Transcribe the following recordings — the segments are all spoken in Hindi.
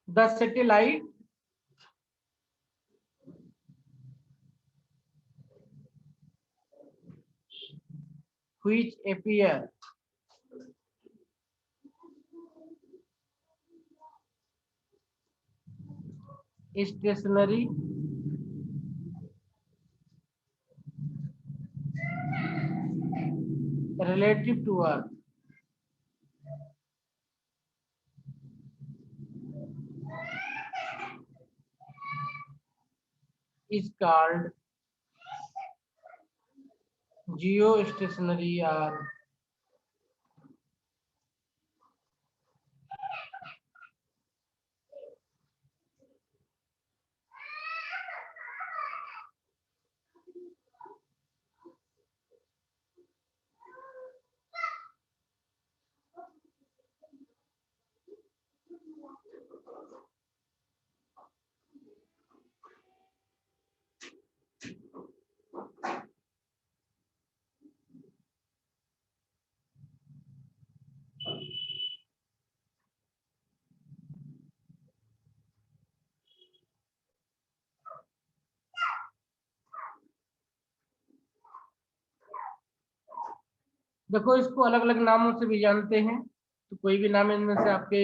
The satellite which appear stationary relative to Earth is called geostationary or देखो इसको अलग अलग नामों से भी जानते हैं, तो कोई भी नाम इनमें से आपके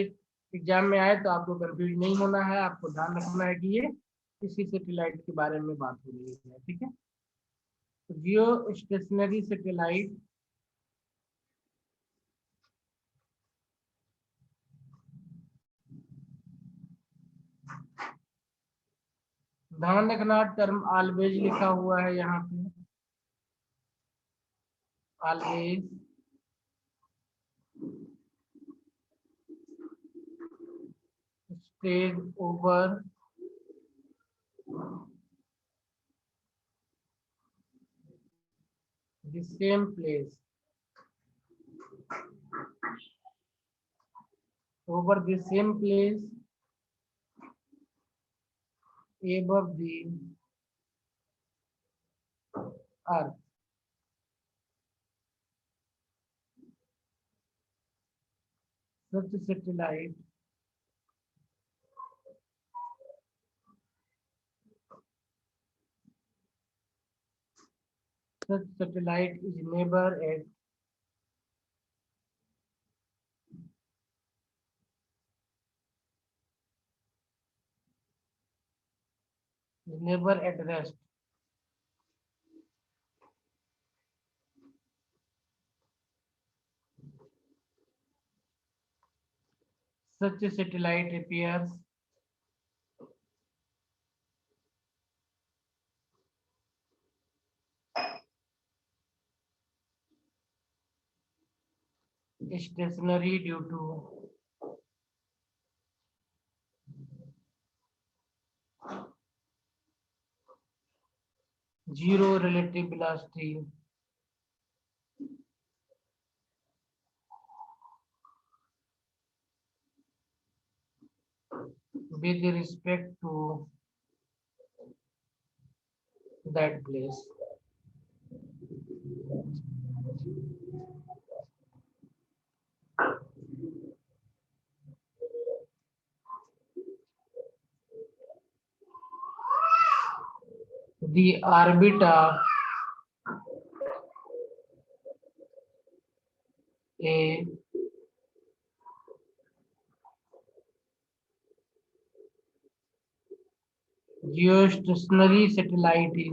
एग्जाम में आए तो आपको कंफ्यूज नहीं होना है, आपको ध्यान रखना है कि ये इसी सैटेलाइट के बारे में बात हो रही है। ठीक है, तो जियो स्टेशनरी सैटेलाइट ध्यान रखना, टर्म ऑलवेज लिखा हुआ है यहाँ पे, always stage over the same place over the same place above the earth. Such satellite is never at rest. Such a satellite appears stationary due to zero relative velocity with respect to that place. The orbit of a geostationary satellite is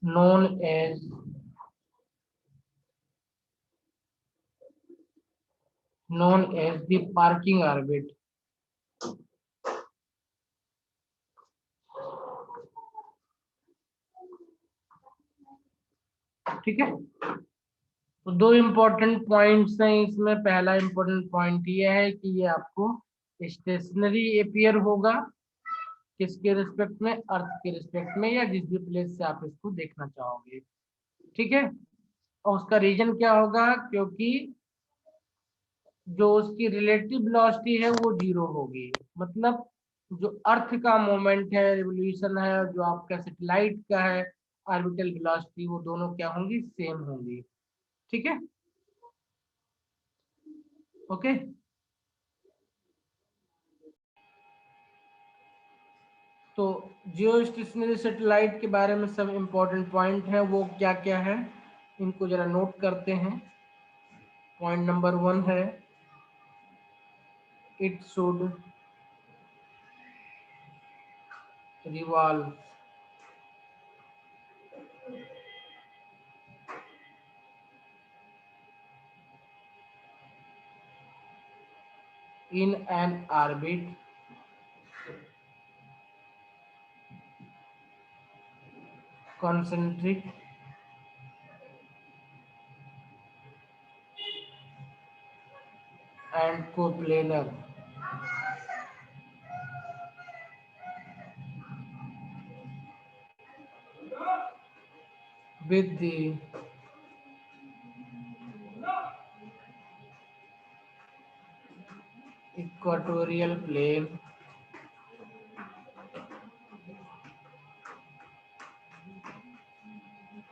known as the parking orbit. ठीक है, तो दो इम्पोर्टेंट पॉइंट्स हैं इसमें। पहला इम्पोर्टेंट पॉइंट ये है कि ये आपको स्टेशनरी एपियर होगा किसके रिस्पेक्ट में, अर्थ के रिस्पेक्ट में, या जिस भी प्लेस से आप इसको देखना चाहोगे। ठीक है, और उसका रीजन क्या होगा, क्योंकि जो उसकी रिलेटिव वेलोसिटी है वो जीरो होगी। मतलब जो अर्थ का मोमेंट है, रिवोल्यूशन है, जो आपका सैटेलाइट का है, ऑर्बिटल वेलोसिटी वो दोनों क्या होंगी, सेम होंगी। ठीक है, ओके। तो जियो स्टेशनरी सैटेलाइट के बारे में सब इंपॉर्टेंट पॉइंट है, वो क्या क्या है इनको जरा नोट करते हैं। पॉइंट नंबर 1 है, it should revolve in an orbit concentric and coplanar with the equatorial plane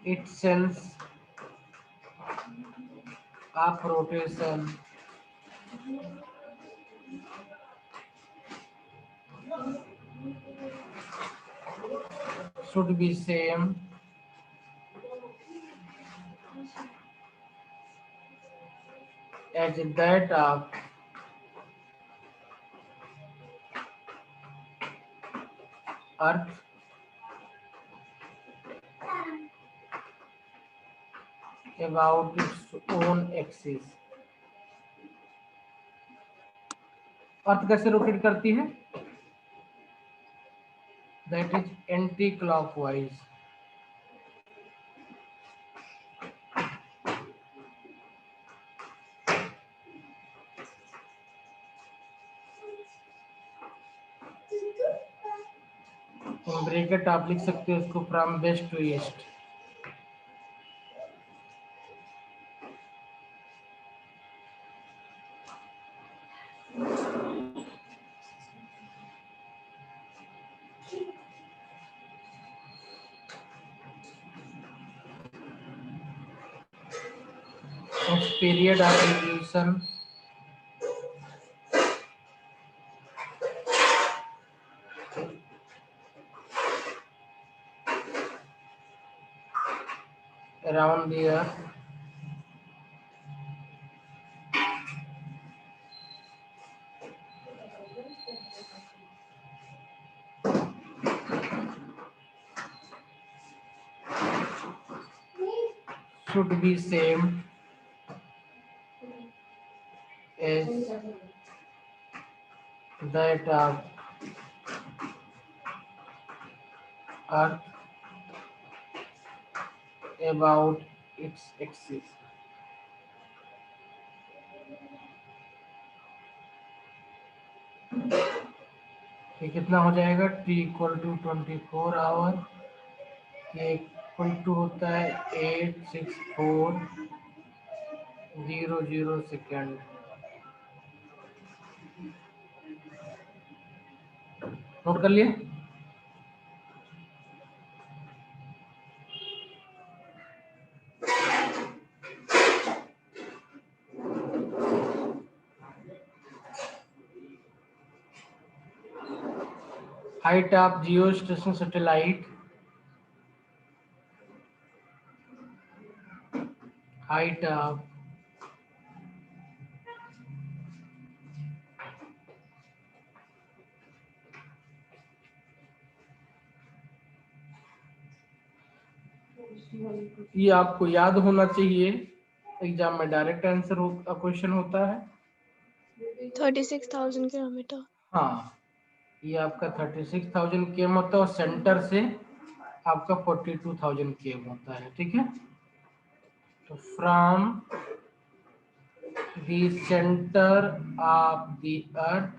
its sense of rotation should be same as that of Earth about its own axis। Earth कैसे रोटेट करती है, that is anti clockwise. Bracket आप लिख सकते हो उसको, from west to east. its period of revolution around the earth should be same as that of Earth about its axis। ये कितना हो जाएगा, t इक्वल टू 24 आवर, ये इक्वल टू होता है 86400 सेकेंड। नोट कर लिए। Height of Jio station satellite, height of ये आपको याद होना चाहिए, एग्जाम में डायरेक्ट आंसर क्वेश्चन होता है। 36,000 किलोमीटर। हाँ, ये आपका 36,000 केम होता है और सेंटर से आपका 42,000 केम होता है। ठीक है, तो from the centre of the earth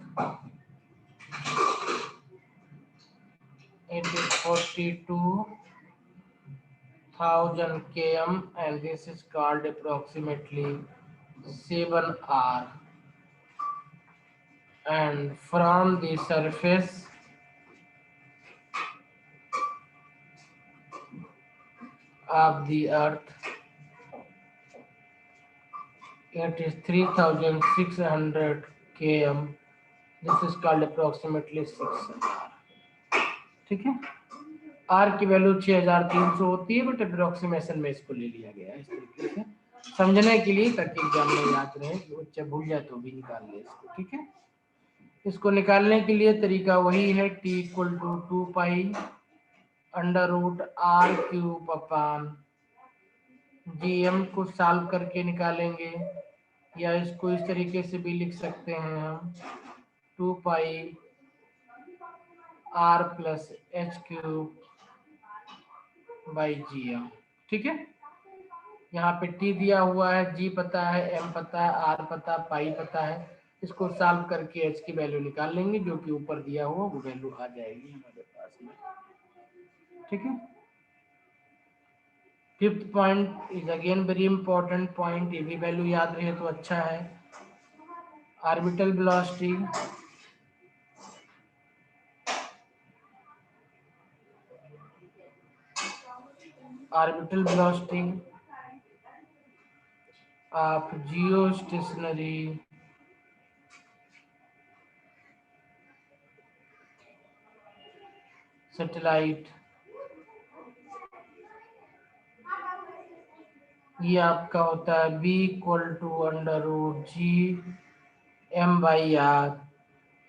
it is 42,000 km and this is called approximately 7 hour, and from the surface of the earth, it is 3600 km. This is called approximately 6 r. ठीक है, आर की वैल्यू 6300 होती है, बट अप्रोक्सीमेशन में इसको ले लिया गया है इस तरीके से समझने के लिए, ताकि एग्जाम में याद रहे, बच्चा भूल जाए तो भी निकाल ले इसको। ठीक है, इसको निकालने के लिए तरीका वही है, t equal to 2 pi under root R cube upon GM को सॉल्व करके निकालेंगे, या इसको इस तरीके से भी लिख सकते हैं हम, 2 pi r plus h cube by GM. ठीक है, यहाँ पे टी दिया हुआ है, जी पता है, एम पता है, आर पता, पाई पता है, इसको सॉल्व करके एच की वैल्यू निकाल लेंगे, जो कि ऊपर दिया हुआ वो वैल्यू आ जाएगी हमारे पास में। ठीक है, fifth point is again very important point, ये भी वैल्यू याद रहे तो अच्छा है। Orbital velocity, orbital velocity of geostationary satellite, ये आपका होता है b equal to under root G M by R.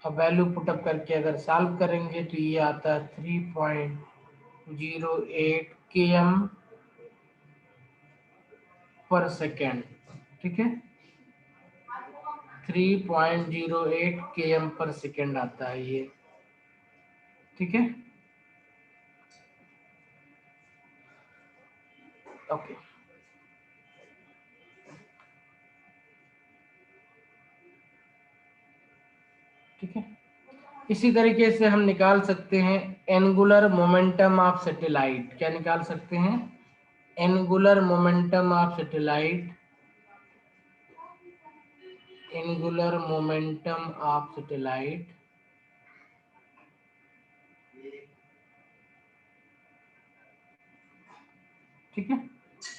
अब वैल्यू पुटअप करके अगर सॉल्व करेंगे तो ये आता है 3.08 km पर सेकेंड। ठीक है, 3.08 km पर सेकेंड आता है ये। ठीक है, ओके। ठीक है, इसी तरीके से हम निकाल सकते हैं एंगुलर मोमेंटम ऑफ सैटेलाइट। क्या निकाल सकते हैं? Angular momentum of satellite, angular momentum of satellite ठीक है,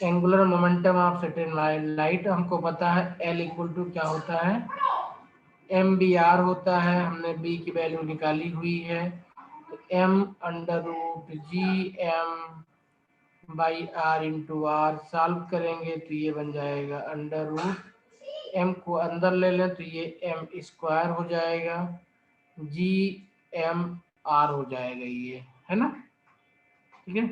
एंगुलर मोमेंटम ऑफ सैटेलाइट हमको पता है एल इक्वल टू क्या होता है, एम बी आर होता है, हमने बी की वैल्यू निकाली हुई है, तो M under root G M by R into R, solve करेंगे तो ये बन जाएगा अंडर रूट, एम को अंदर ले लें तो ये एम स्क्वायर हो जाएगा, जी एम आर हो जाएगा, ये है ना। ठीक है,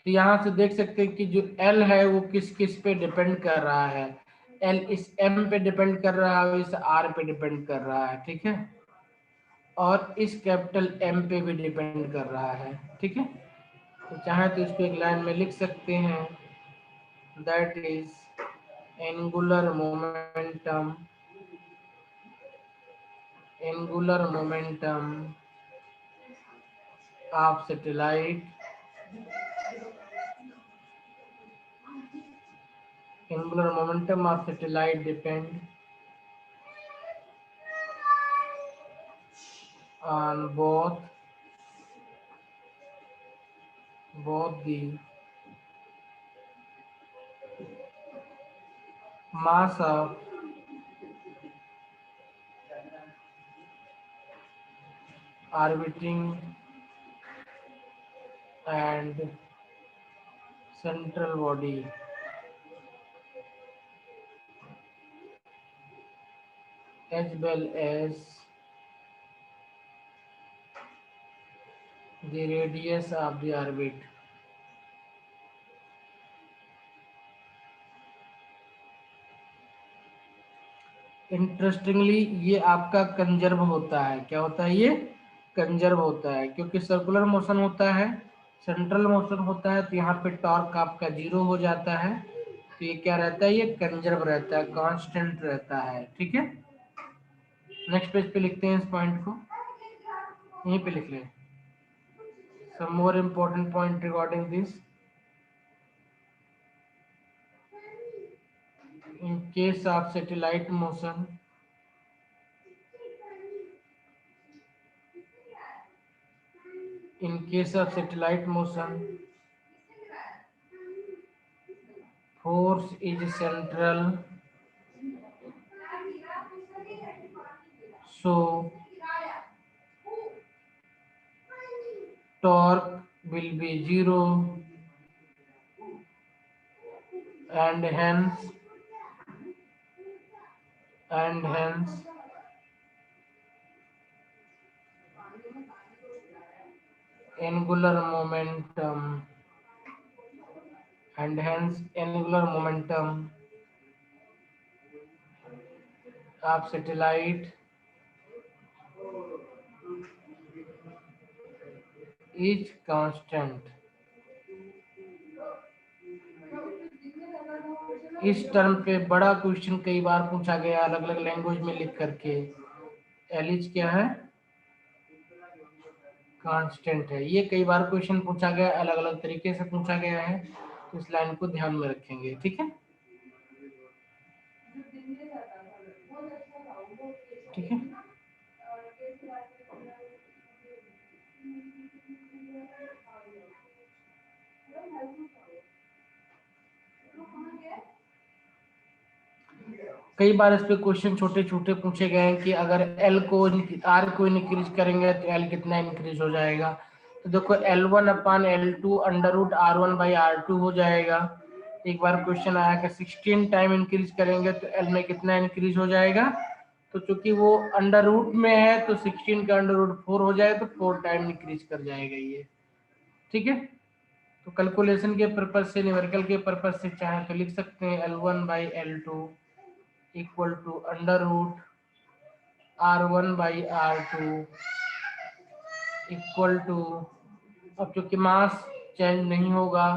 तो यहाँ से देख सकते हैं कि जो L है वो किस किस पे डिपेंड कर रहा है, L इस M पे डिपेंड कर रहा है, इस R पे डिपेंड कर रहा है। ठीक है, और इस कैपिटल M पे भी डिपेंड कर रहा है। ठीक है, तो चाहे तो इसको एक लाइन में लिख सकते हैं, that is angular momentum, angular momentum of satellite, angular momentum of satellite depend on both the mass of orbiting and central body as well as the radius of the orbit। Interestingly ये आपका कंजर्व होता है, क्या होता है ये? कंजर्व होता है, क्योंकि सर्कुलर मोशन होता है, सेंट्रल मोशन होता है, तो यहाँ पे टॉर्क आपका 0 हो जाता है, तो ये क्या रहता है? ये कंजर्व रहता है, कांस्टेंट रहता है। ठीक है, नेक्स्ट पेज पे लिखते हैं इस पॉइंट को, यहीं पे लिख लें। Some more important point regarding this. In case of satellite motion, in case of satellite motion, force is central, so torque will be 0 and hence angular momentum of satellite is constant. इस टर्म पे बड़ा क्वेश्चन कई बार पूछा गया अलग अलग लैंग्वेज में लिख करके। एलिज क्या है? कांस्टेंट है। ये कई बार क्वेश्चन पूछा गया, अलग अलग तरीके से पूछा गया है, तो इस लाइन को ध्यान में रखेंगे। ठीक है, ठीक है। कई बार इस पे क्वेश्चन छोटे छोटे पूछे गए हैं कि अगर एल को आर को इंक्रीज करेंगे तो एल कितना इंक्रीज हो जाएगा। तो देखो L1 upon L2 under root R1 by R2 हो जाएगा। एक बार क्वेश्चन आया कि 16 टाइम इंक्रीज करेंगे तो एल में कितना इंक्रीज हो जाएगा। तो चूंकि वो अंडर रूट में है तो 16 का अंडर रूट 4 हो जाए तो 4 टाइम इंक्रीज कर जाएगा ये। ठीक है, तो कैलकुलेशन के पर्पज से, न्यूमेरिकल के पर्पज से चाहे तो लिख सकते हैं L1 by L2 equal to under root R1 by R2 equal to, अब क्योंकि मास चेंज नहीं होगा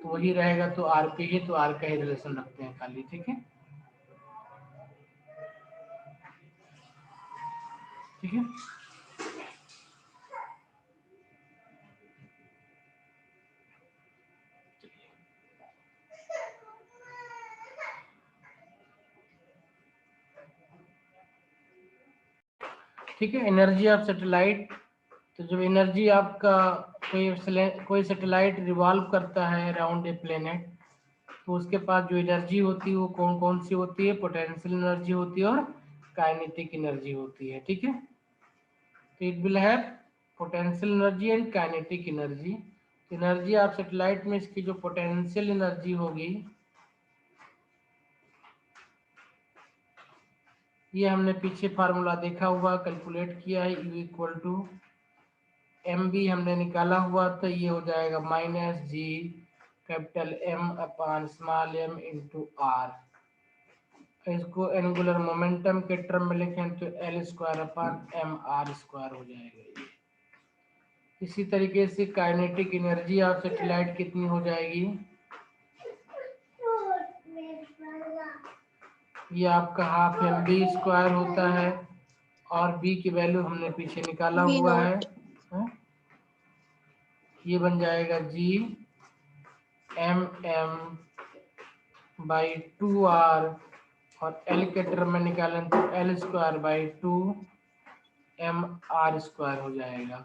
तो वही रहेगा, तो आर पे ही, तो आर का ही रिलेशन रखते हैं खाली। ठीक है, ठीक है। ठीक है, एनर्जी ऑफ सैटेलाइट। तो जब एनर्जी आपका कोई सैटेलाइट रिवॉल्व करता है अराउंड ए प्लेनेट, तो उसके पास जो एनर्जी होती है वो कौन कौन सी होती है? पोटेंशियल एनर्जी होती है और काइनेटिक एनर्जी होती है। ठीक है, तो it will have potential energy and kinetic energy. Energy of satellite में इसकी जो पोटेंशियल एनर्जी होगी, ये हमने पीछे फार्मूला देखा हुआ, कैलकुलेट किया है। U equal to M B हमने निकाला हुआ, तो ये हो जाएगा minus G capital M upon small M into R. इसको एंगुलर मोमेंटम के टर्म में लिखें तो L square upon M R square हो जाएगा ये। इसी तरीके से काइनेटिक एनर्जी ऑफ सैटेलाइट कितनी हो जाएगी? ये आपका हाफ एम बी स्क्वायर होता है, और बी की वैल्यू हमने पीछे निकाला V हुआ है। नॉट। ये बन जाएगा G M M by 2r, और एल के टर्म में निकालें तो L square by 2 M R square हो जाएगा।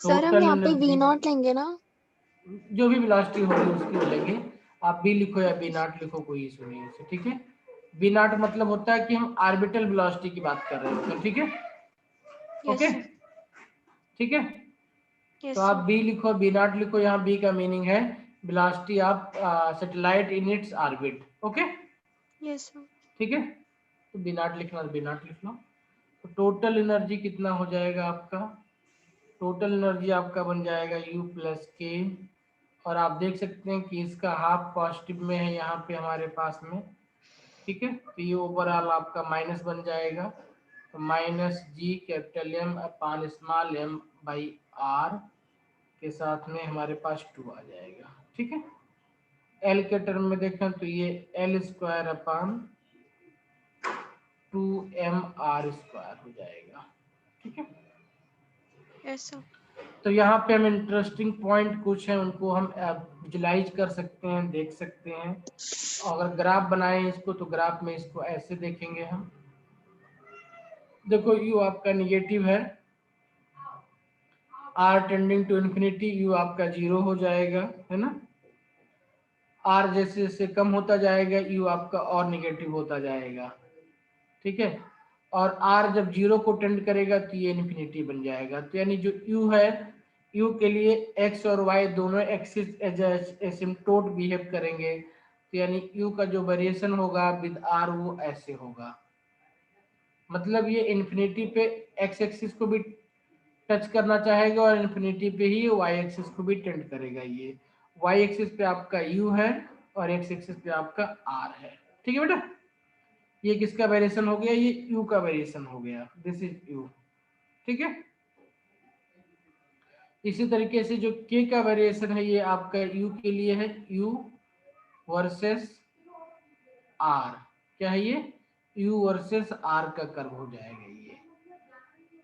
सर हम टोटल यहाँ पे V एनर्जी नॉट लेंगे ना? जो भी वेलोसिटी होगी उसकी लेंगे। आप बी लिखो या बी नॉट लिखो, कोई इशू नहीं है। ठीक है, बी नॉट मतलब होता है कि हम ऑर्बिटल वेलोसिटी की बात कर रहे हैं। ठीक है, यस ओके, सर। ठीक है। तो यस आप सर। बी लिखो, बी नॉट लिखो। यहाँ बी का मीनिंग है velocity of satellite in its orbit. Okay, yes sir. ठीक है, तो बी नॉट लिखना, बी नॉट लिख लो। तो टोटल एनर्जी कितना हो जाएगा आपका? टोटल एनर्जी आपका बन जाएगा U प्लस के, और आप देख सकते हैं कि इसका हाफ पॉजिटिव में है यहाँ पे हमारे पास में। ठीक है, तो ये ओवरऑल आपका माइनस बन जाएगा, तो minus G capital M upon small M by R के साथ में हमारे पास 2 आ जाएगा। ठीक है, एल के टर्म में देखें तो ये एल स्क्वायर अपान 2mr स्क्वायर हो जाएगा। ठीक है, यस सर। तो यहाँ पे हम इंटरेस्टिंग पॉइंट कुछ हैं उनको हम विजुलाइज कर सकते हैं, देख सकते हैं। अगर ग्राफ बनाएं इसको, तो ग्राफ में इसको ऐसे देखेंगे हम। देखो यू आपका निगेटिव है, R tending to infinity, U आपका 0 हो जाएगा, है ना। आर जैसे जैसे कम होता जाएगा यू आपका और निगेटिव होता जाएगा, ठीक है। और आर जब 0 को टेंड करेगा तो ये इन्फिनिटी बन जाएगा। तो यानी जो यू है, यू के लिए एक्स और वाई दोनों एक्सिस एज एसिम्प्टोट बिहेव करेंगे। तो यानी यू का जो वेरिएशन होगा विद आर वो ऐसे होगा, मतलब ये इन्फिनिटी पे एक्स एक्सिस को भी टच करना चाहेगा और इन्फिनिटी पे ही वाई एक्सिस को भी टेंड करेगा। ये वाई एक्सिस पे आपका यू है और एक्स एक्सिस पे आपका आर है, ठीक है बेटा। ये किसका वेरिएशन हो गया, ये यू का वेरिएशन हो गया, दिस इज यू, ठीक है। इसी तरीके से जो के का वेरिएशन है ये आपका यू के लिए है, यू वर्सेस आर, क्या है ये, यू वर्सेस आर का कर्व हो जाएगा ये।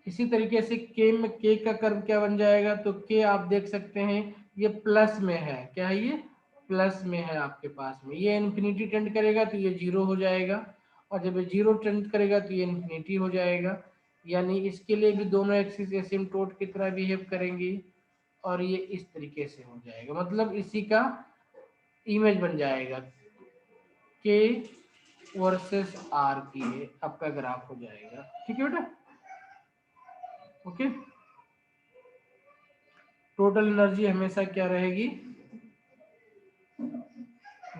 इसी तरीके से के में के का कर्व क्या बन जाएगा, तो के आप देख सकते हैं ये प्लस में है, क्या है ये प्लस में है आपके पास में, ये इन्फिनिटी टेंड करेगा तो ये 0 हो जाएगा, और जब ये 0 टेंड करेगा तो ये इन्फिनिटी हो जाएगा। यानी इसके लिए भी दोनों एक्सिस एसिम्प्टोट की तरह बिहेव करेंगी और ये इस तरीके से हो जाएगा, मतलब इसी का इमेज बन जाएगा, के वर्सेस आर की आपका ग्राफ हो जाएगा, ठीक है बेटा, ओके। टोटल एनर्जी हमेशा क्या रहेगी,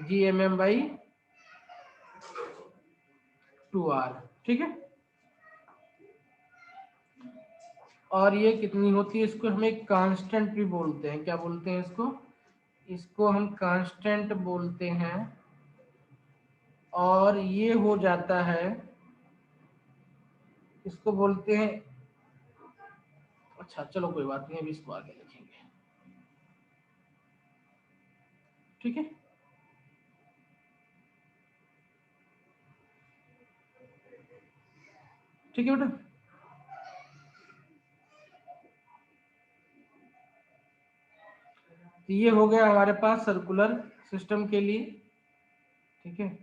GMM/2R, ठीक है। और ये कितनी होती है, इसको हम एक कांस्टेंट भी बोलते हैं, क्या बोलते हैं इसको, इसको हम कांस्टेंट बोलते हैं। और ये हो जाता है, इसको बोलते हैं, अच्छा चलो कोई बात नहीं, अभी इसको आगे लिखेंगे, ठीक है। ठीक है बेटा, तो ये हो गया हमारे पास सर्कुलर सिस्टम के लिए, ठीक है।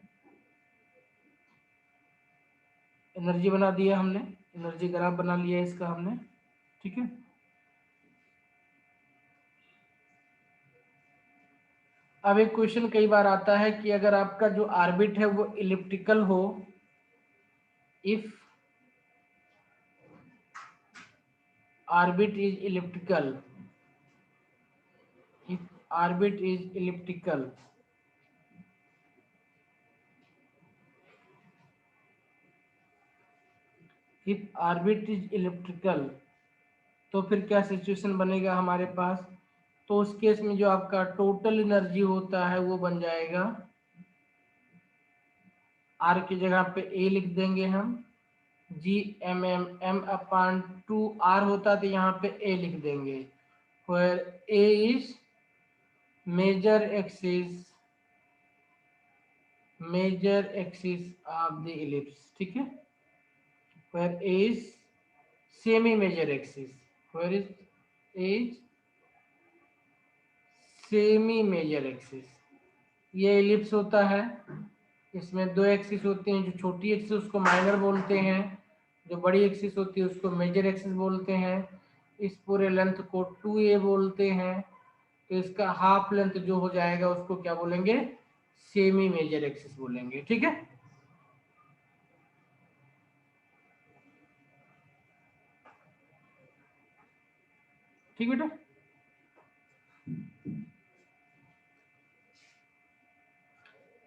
एनर्जी बना दिया हमने, एनर्जी ग्राफ बना लिया इसका हमने, ठीक है। अब एक क्वेश्चन कई बार आता है कि अगर आपका जो ऑर्बिट है वो इलिप्टिकल हो, if orbit is elliptical, if orbit is elliptical, if orbit is elliptical, तो फिर क्या सिचुएशन बनेगा हमारे पास, तो उस केस में जो आपका टोटल एनर्जी होता है वो बन जाएगा, आर की जगह पे ए लिख देंगे हम, GMM/2R होता तो यहाँ पे ए लिख देंगे, where A is major axis of the ellipse, ठीक है। where A is semi major axis, where is semi major axis, ये एलिप्स होता है, इसमें दो एक्सिस होती हैं, जो छोटी एक्सिस उसको माइनर बोलते हैं, जो बड़ी एक्सिस होती है उसको मेजर एक्सिस बोलते हैं। इस पूरे लेंथ को 2a बोलते हैं, तो इसका हाफ लेंथ जो हो जाएगा उसको क्या बोलेंगे, सेमी मेजर एक्सिस बोलेंगे, ठीक है। ठीक बेटा,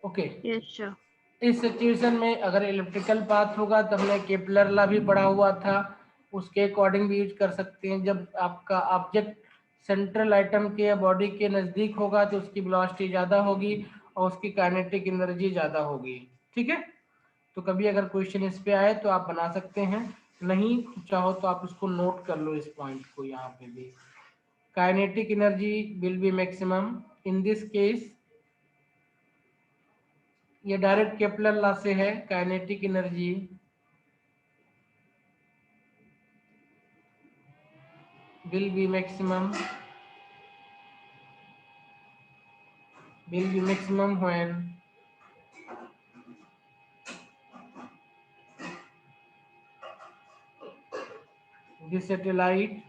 ओके। Yes, sir. इस सिचुएशन में अगर इलेक्ट्रिकल पाथ होगा तो हमने केपलर लॉ भी पढ़ा हुआ था, उसके अकॉर्डिंग भी यूज कर सकते हैं। जब आपका ऑब्जेक्ट सेंट्रल आइटम के बॉडी के नज़दीक होगा तो उसकी वेलोसिटी ज़्यादा होगी और उसकी काइनेटिक एनर्जी ज़्यादा होगी, ठीक है। तो कभी अगर क्वेश्चन इस पे आए तो आप बना सकते हैं, नहीं तो चाहो तो आप उसको नोट कर लो, इस पॉइंट को यहाँ पे भी। Kinetic energy will be maximum in this case, ये डायरेक्ट केपलर लॉ से है, kinetic energy will be maximum when the satellite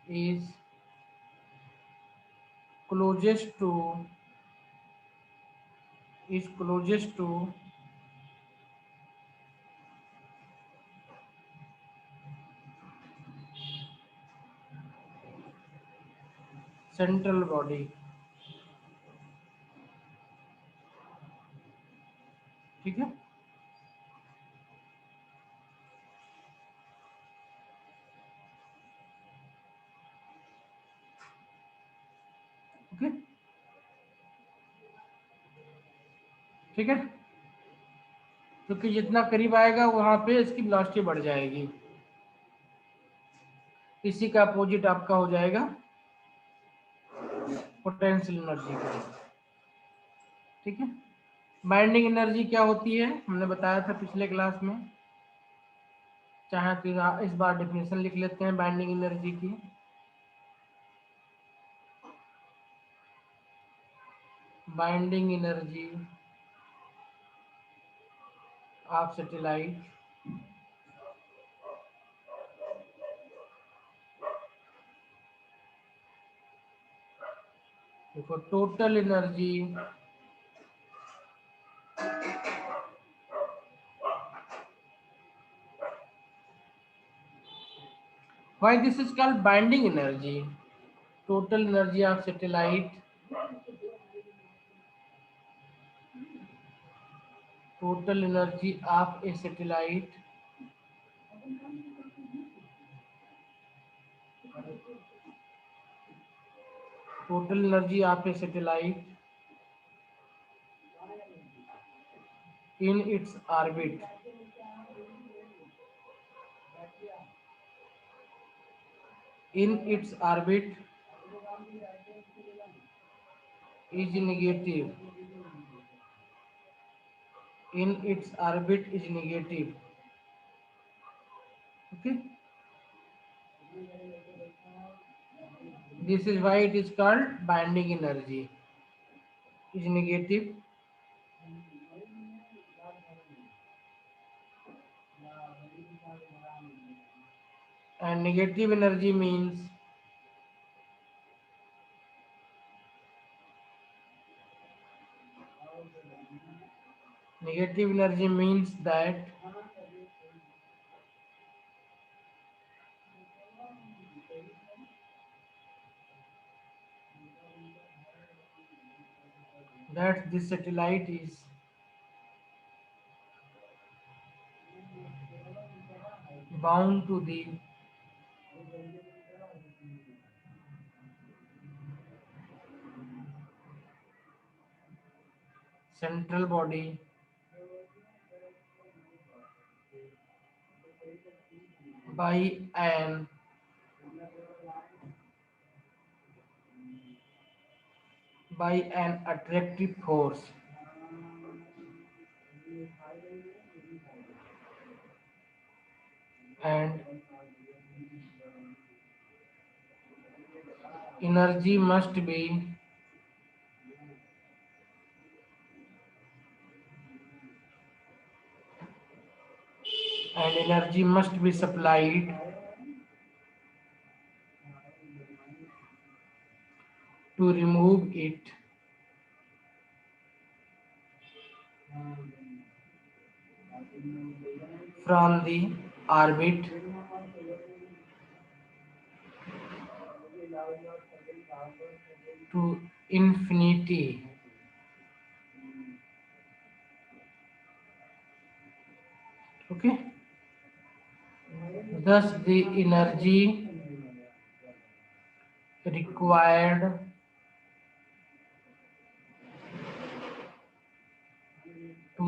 is closest to central body. ठीक है, ओके, ठीक है, क्योंकि जितना करीब आएगा वहां पे इसकी वेलोसिटी बढ़ जाएगी। इसी का अपोजिट आपका हो जाएगा पोटेंशियल एनर्जी का। ठीक है, बाइंडिंग एनर्जी क्या होती है हमने बताया था पिछले क्लास में। चाहे तो इस बार डेफिनेशन लिख लेते हैं बाइंडिंग एनर्जी की। बाइंडिंग एनर्जी ऑफ सैटेलाइट देखो, total energy why this is called binding energy, total energy of satellite, total energy of a satellite total energy of a satellite in its orbit is negative, in its orbit is negative. Okay, this is why it is called binding energy is negative. And negative energy means that this satellite is bound to the central body by an attractive force, and energy must be supplied to remove it from the orbit to infinity. Okay, thus the energy required to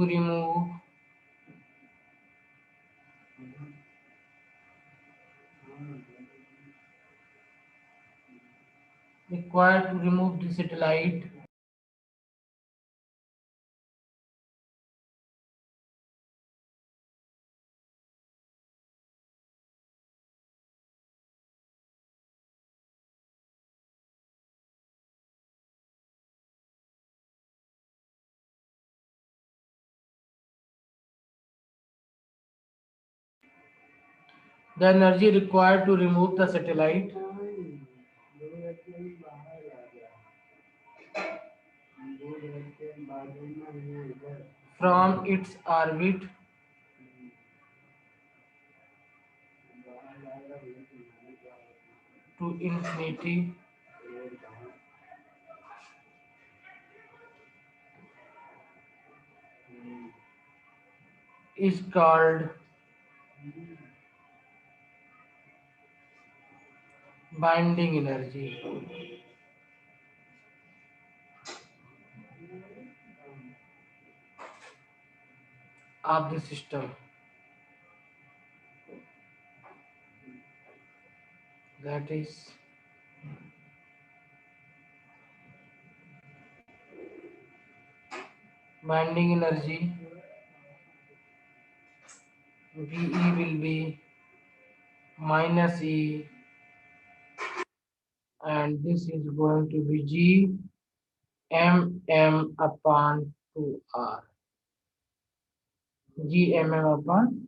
remove the satellite the energy required to remove the satellite from its orbit to infinity is called binding energy of the system. That is binding energy Be will be minus E, and this is going to be G mm upon 2R. G mm upon